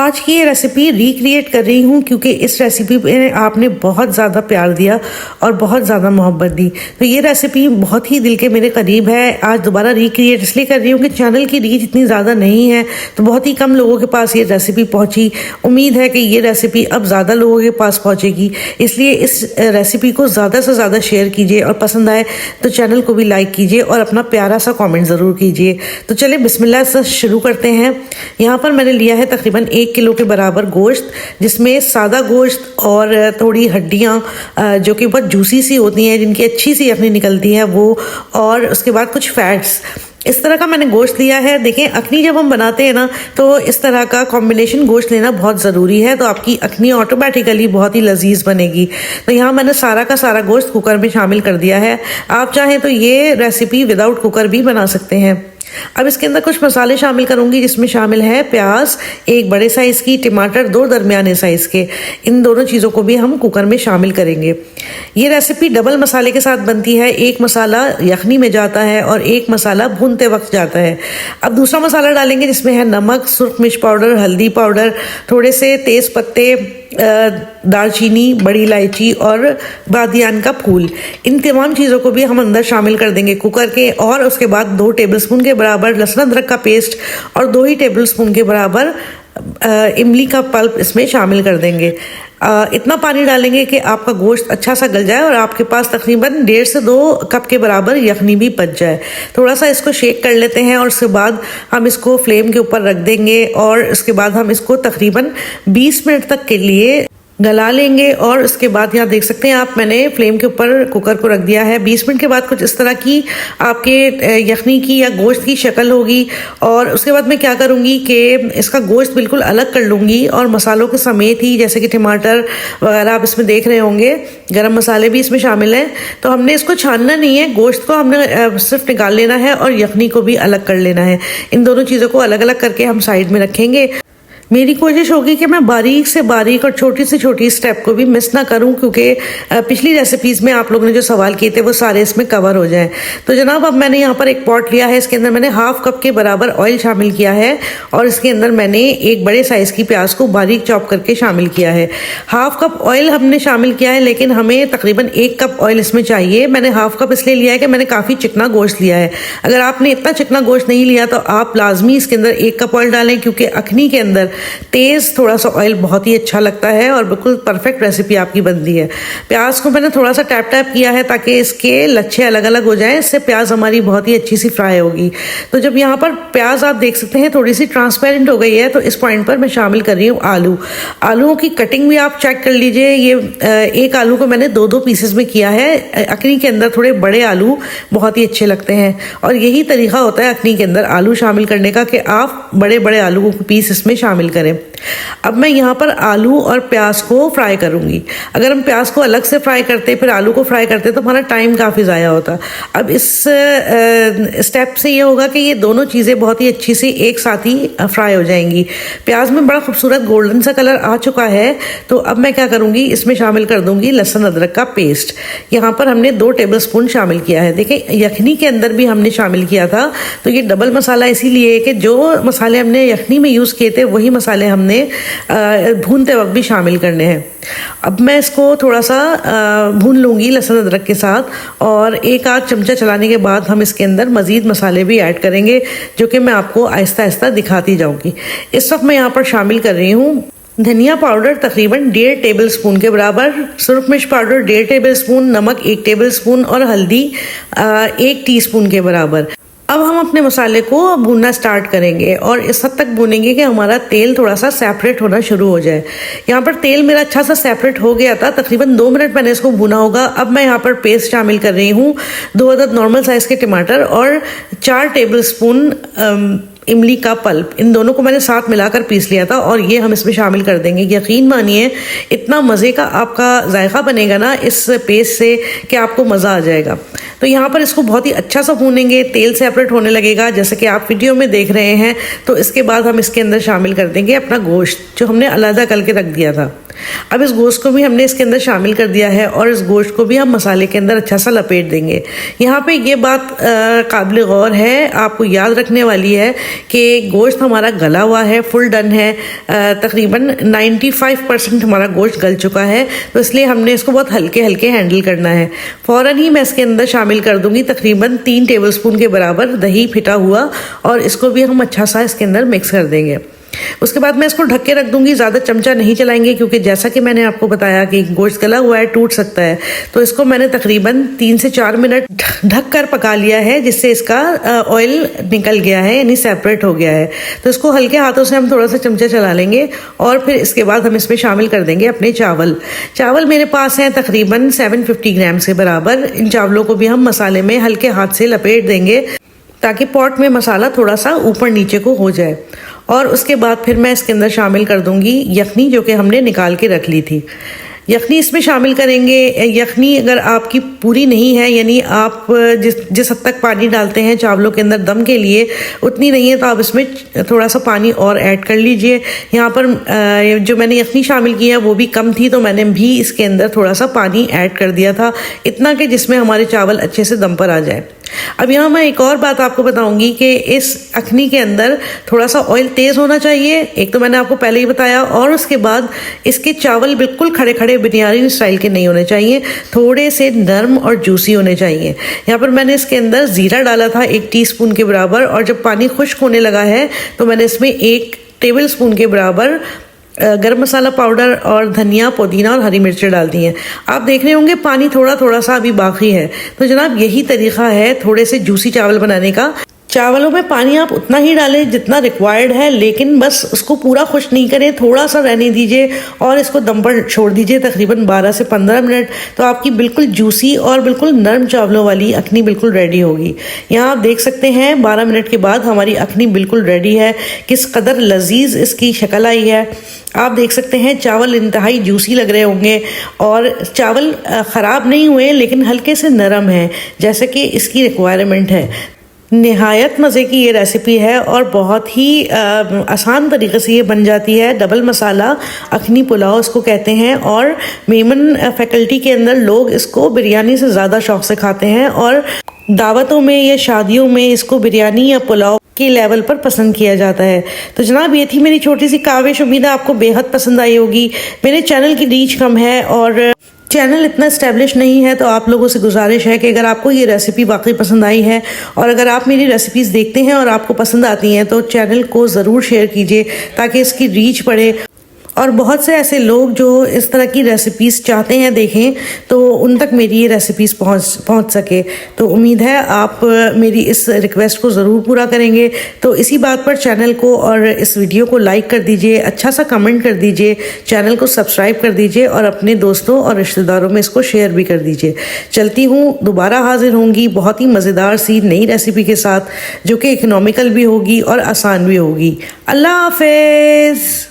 आज की ये रेसिपी रिक्रिएट कर रही हूँ क्योंकि इस रेसिपी पे आपने बहुत ज़्यादा प्यार दिया और बहुत ज़्यादा मोहब्बत दी। तो ये रेसिपी बहुत ही दिल के मेरे करीब है। आज दोबारा रिक्रिएट इसलिए कर रही हूँ कि चैनल की रीच इतनी ज़्यादा नहीं है, तो बहुत ही कम लोगों के पास ये रेसिपी पहुँची। उम्मीद है कि ये रेसिपी अब ज़्यादा लोगों के पास पहुँचेगी, इसलिए इस रेसिपी को ज़्यादा से ज़्यादा शेयर कीजिए और पसंद आए तो चैनल को भी लाइक कीजिए और अपना प्यारा सा कॉमेंट ज़रूर कीजिए। तो चलिए बिस्मिल्लाह से शुरू करते हैं। यहाँ पर मैंने लिया है तकरीबन 1 किलो के बराबर गोश्त, जिसमें सादा गोश्त और थोड़ी हड्डियाँ जो कि बहुत जूसी सी होती हैं, जिनकी अच्छी सी यखनी निकलती है वो, और उसके बाद कुछ फैट्स, इस तरह का मैंने गोश्त लिया है। देखें, अखनी जब हम बनाते हैं ना तो इस तरह का कॉम्बिनेशन गोश्त लेना बहुत ज़रूरी है, तो आपकी अखनी ऑटोमेटिकली बहुत ही लजीज बनेगी। तो यहाँ मैंने सारा का सारा गोश्त कुकर में शामिल कर दिया है। आप चाहें तो ये रेसिपी विदाउट कुकर भी बना सकते हैं। अब इसके अंदर कुछ मसाले शामिल करूंगी, जिसमें शामिल है प्याज 1 बड़े साइज़ की, टमाटर 2 दरमियाने साइज़ के। इन दोनों चीज़ों को भी हम कुकर में शामिल करेंगे। ये रेसिपी डबल मसाले के साथ बनती है। एक मसाला यखनी में जाता है और एक मसाला भूनते वक्त जाता है। अब दूसरा मसाला डालेंगे, जिसमें है नमक, सुर्ख मिर्च पाउडर, हल्दी पाउडर, थोड़े से तेज़ पत्ते, दालचीनी, बड़ी इलायची और बादियान का फूल। इन तमाम चीज़ों को भी हम अंदर शामिल कर देंगे कुकर के। और उसके बाद 2 टेबलस्पून के बराबर लहसुन अदरक का पेस्ट और 2 ही टेबलस्पून के बराबर इमली का पल्प इसमें शामिल कर देंगे। इतना पानी डालेंगे कि आपका गोश्त अच्छा सा गल जाए और आपके पास तकरीबन 1.5 से 2 कप के बराबर यखनी भी बच जाए। थोड़ा सा इसको शेक कर लेते हैं और उसके बाद हम इसको फ्लेम के ऊपर रख देंगे और उसके बाद हम इसको तकरीबन 20 मिनट तक के लिए गला लेंगे। और उसके बाद यहाँ देख सकते हैं आप, मैंने फ्लेम के ऊपर कुकर को रख दिया है। 20 मिनट के बाद कुछ इस तरह की आपके यखनी की या गोश्त की शक्ल होगी। और उसके बाद मैं क्या करूँगी कि इसका गोश्त बिल्कुल अलग कर लूँगी और मसालों के समेत ही, जैसे कि टमाटर वगैरह आप इसमें देख रहे होंगे, गरम मसाले भी इसमें शामिल हैं। तो हमने इसको छानना नहीं है, गोश्त को हमने सिर्फ निकाल लेना है और यखनी को भी अलग कर लेना है। इन दोनों चीज़ों को अलग अलग करके हम साइड में रखेंगे। मेरी कोशिश होगी कि मैं बारीक से बारीक और छोटी से छोटी स्टेप को भी मिस ना करूं, क्योंकि पिछली रेसिपीज़ में आप लोगों ने जो सवाल किए थे वो सारे इसमें कवर हो जाएं। तो जनाब, अब मैंने यहाँ पर एक पॉट लिया है, इसके अंदर मैंने 1/2 कप के बराबर ऑयल शामिल किया है और इसके अंदर मैंने 1 बड़े साइज़ की प्याज को बारीक चॉप करके शामिल किया है। 1/2 कप ऑयल हमने शामिल किया है, लेकिन हमें तकरीबन 1 कप ऑयल इसमें चाहिए। मैंने 1/2 कप इसलिए लिया है कि मैंने काफ़ी चिकना गोश्त लिया है। अगर आपने इतना चिकना गोश्त नहीं लिया तो आप लाजमी इसके अंदर 1 कप ऑयल डालें, क्योंकि अखनी के अंदर तेज़ थोड़ा सा ऑयल बहुत ही अच्छा लगता है और बिल्कुल परफेक्ट रेसिपी आपकी बनती है। प्याज को मैंने थोड़ा सा टैप टैप किया है ताकि इसके लच्छे अलग अलग हो जाएं, इससे प्याज हमारी बहुत ही अच्छी सी फ्राई होगी। तो जब यहाँ पर प्याज आप देख सकते हैं थोड़ी सी ट्रांसपेरेंट हो गई है, तो इस पॉइंट पर मैं शामिल कर रही हूँ आलू। आलूओं की कटिंग भी आप चेक कर लीजिए। ये एक आलू को मैंने 2-2 पीसेस में किया है। अखनी के अंदर थोड़े बड़े आलू बहुत ही अच्छे लगते हैं और यही तरीका होता है अखनी के अंदर आलू शामिल करने का, कि आप बड़े बड़े आलू को पीस इसमें शामिल करें। अब मैं यहाँ पर आलू और प्याज को फ्राई करूँगी। अगर हम प्याज को अलग से फ्राई करते फिर आलू को फ्राई करते तो हमारा टाइम काफ़ी ज़ाया होता। अब इस स्टेप से ये होगा कि ये दोनों चीज़ें बहुत ही अच्छी सी एक साथ ही फ्राई हो जाएंगी। प्याज में बड़ा खूबसूरत गोल्डन सा कलर आ चुका है, तो अब मैं क्या करूँगी, इसमें शामिल कर दूँगी लहसुन अदरक का पेस्ट। यहाँ पर हमने 2 टेबलस्पून शामिल किया है। देखें, यखनी के अंदर भी हमने शामिल किया था, तो ये डबल मसाला इसीलिए कि जो मसाले हमने यखनी में यूज़ किए थे वही मसाले हमने भूनते वक्त भी शामिल करने हैं। अब मैं इसको थोड़ा सा भून लूँगी लहसुन अदरक के साथ, और 1 आध चमचा चलाने के बाद हम इसके अंदर मज़ीद मसाले भी ऐड करेंगे, जो कि मैं आपको आहिस्ता आहिस्ता दिखाती जाऊँगी। इस वक्त मैं यहाँ पर शामिल कर रही हूँ धनिया पाउडर तकरीबन 1.5 टेबलस्पून के बराबर, सुर्ख मिर्च पाउडर 1.5 टेबलस्पून, नमक 1 टेबलस्पून और हल्दी 1 टीस्पून के बराबर। अब हम अपने मसाले को भूनना स्टार्ट करेंगे और इस हद तक भूनेंगे कि हमारा तेल थोड़ा सा सेपरेट होना शुरू हो जाए। यहाँ पर तेल मेरा अच्छा सा सेपरेट हो गया था, तकरीबन 2 मिनट मैंने इसको भुना होगा। अब मैं यहाँ पर पेस्ट शामिल कर रही हूँ, 2 अदद नॉर्मल साइज़ के टमाटर और 4 टेबलस्पून इमली का पल्प। इन दोनों को मैंने साथ मिलाकर पीस लिया था और ये हम इसमें शामिल कर देंगे। यकीन मानिए इतना मज़े का आपका जायका बनेगा ना इस पेस्ट से कि आपको मज़ा आ जाएगा। तो यहाँ पर इसको बहुत ही अच्छा सा भूनेंगे, तेल सेपरेट होने लगेगा जैसे कि आप वीडियो में देख रहे हैं। तो इसके बाद हम इसके अंदर शामिल कर देंगे अपना गोश्त जो हमने अलग करके रख दिया था। अब इस गोश्त को भी हमने इसके अंदर शामिल कर दिया है और इस गोश्त को भी हम मसाले के अंदर अच्छा सा लपेट देंगे। यहाँ पे ये बात काबिल गौर है, आपको याद रखने वाली है कि गोश्त हमारा गला हुआ है, फुल डन है, तकरीबन 95% हमारा गोश्त गल चुका है, तो इसलिए हमने इसको बहुत हल्के हल्के हैंडल करना है। फ़ौरन ही मैं इसके अंदर शामिल कर दूंगी तकरीबन 3 टेबलस्पून के बराबर दही फिटा हुआ, और इसको भी हम अच्छा सा इसके अंदर मिक्स कर देंगे। उसके बाद मैं इसको ढक के रख दूंगी, ज़्यादा चमचा नहीं चलाएंगे क्योंकि जैसा कि मैंने आपको बताया कि गोश्त गला हुआ है, टूट सकता है। तो इसको मैंने तकरीबन 3 से 4 मिनट ढक कर पका लिया है, जिससे इसका ऑयल निकल गया है, यानी सेपरेट हो गया है। तो इसको हल्के हाथों से हम थोड़ा सा चमचा चला लेंगे और फिर इसके बाद हम इसमें शामिल कर देंगे अपने चावल। चावल मेरे पास हैं तकरीबन 750 ग्राम के बराबर। इन चावलों को भी हम मसाले में हल्के हाथ से लपेट देंगे ताकि पॉट में मसाला थोड़ा सा ऊपर नीचे को हो जाए। और उसके बाद फिर मैं इसके अंदर शामिल कर दूंगी यखनी, जो कि हमने निकाल के रख ली थी। यखनी इसमें शामिल करेंगे। यखनी अगर आपकी पूरी नहीं है, यानी आप जिस हद तक पानी डालते हैं चावलों के अंदर दम के लिए उतनी नहीं है, तो आप इसमें थोड़ा सा पानी और ऐड कर लीजिए। यहाँ पर जो मैंने यखनी शामिल की है वो भी कम थी, तो मैंने भी इसके अंदर थोड़ा सा पानी ऐड कर दिया था, इतना कि जिसमें हमारे चावल अच्छे से दम पर आ जाए। अब यहाँ मैं एक और बात आपको बताऊंगी कि इस अखनी के अंदर थोड़ा सा ऑयल तेज़ होना चाहिए, एक तो मैंने आपको पहले ही बताया, और उसके बाद इसके चावल बिल्कुल खड़े खड़े बिरयानी स्टाइल के नहीं होने चाहिए, थोड़े से नरम और जूसी होने चाहिए। यहाँ पर मैंने इसके अंदर ज़ीरा डाला था 1 टीस्पून के बराबर, और जब पानी खुश्क होने लगा है तो मैंने इसमें 1 टेबल स्पून के बराबर गरम मसाला पाउडर और धनिया, पुदीना और हरी मिर्चें डाल दी हैं। आप देख रहे होंगे पानी थोड़ा थोड़ा सा अभी बाकी है। तो जनाब यही तरीका है थोड़े से जूसी चावल बनाने का। चावलों में पानी आप उतना ही डालें जितना रिक्वायर्ड है, लेकिन बस उसको पूरा खुश नहीं करें, थोड़ा सा रहने दीजिए और इसको दम पर छोड़ दीजिए तकरीबन 12 से 15 मिनट। तो आपकी बिल्कुल जूसी और बिल्कुल नरम चावलों वाली अखनी बिल्कुल रेडी होगी। यहाँ आप देख सकते हैं 12 मिनट के बाद हमारी अखनी बिल्कुल रेडी है। किस कदर लजीज इसकी शक्ल आई है आप देख सकते हैं। चावल इंतहाई जूसी लग रहे होंगे और चावल ख़राब नहीं हुए, लेकिन हल्के से नरम हैं जैसे कि इसकी रिक्वायरमेंट है। निहायत मज़े की ये रेसिपी है और बहुत ही आसान तरीके से ये बन जाती है। डबल मसाला अखनी पुलाव इसको कहते हैं, और मेमन फैकल्टी के अंदर लोग इसको बिरयानी से ज़्यादा शौक से खाते हैं, और दावतों में या शादियों में इसको बिरयानी या पुलाव के लेवल पर पसंद किया जाता है। तो जनाब ये थी मेरी छोटी सी काविश, उम्मीद है आपको बेहद पसंद आई होगी। मेरे चैनल की रीच कम है और चैनल इतना इस्टेब्लिश नहीं है, तो आप लोगों से गुजारिश है कि अगर आपको ये रेसिपी वाकई पसंद आई है और अगर आप मेरी रेसिपीज़ देखते हैं और आपको पसंद आती हैं, तो चैनल को ज़रूर शेयर कीजिए ताकि इसकी रीच बढ़े और बहुत से ऐसे लोग जो इस तरह की रेसिपीज़ चाहते हैं देखें, तो उन तक मेरी ये रेसिपीज़ पहुंच सके। तो उम्मीद है आप मेरी इस रिक्वेस्ट को ज़रूर पूरा करेंगे। तो इसी बात पर चैनल को और इस वीडियो को लाइक कर दीजिए, अच्छा सा कमेंट कर दीजिए, चैनल को सब्सक्राइब कर दीजिए और अपने दोस्तों और रिश्तेदारों में इसको शेयर भी कर दीजिए। चलती हूँ, दोबारा हाजिर होंगी बहुत ही मज़ेदार सी नई रेसिपी के साथ, जो कि इकनॉमिकल भी होगी और आसान भी होगी। अल्लाह हाफिज़।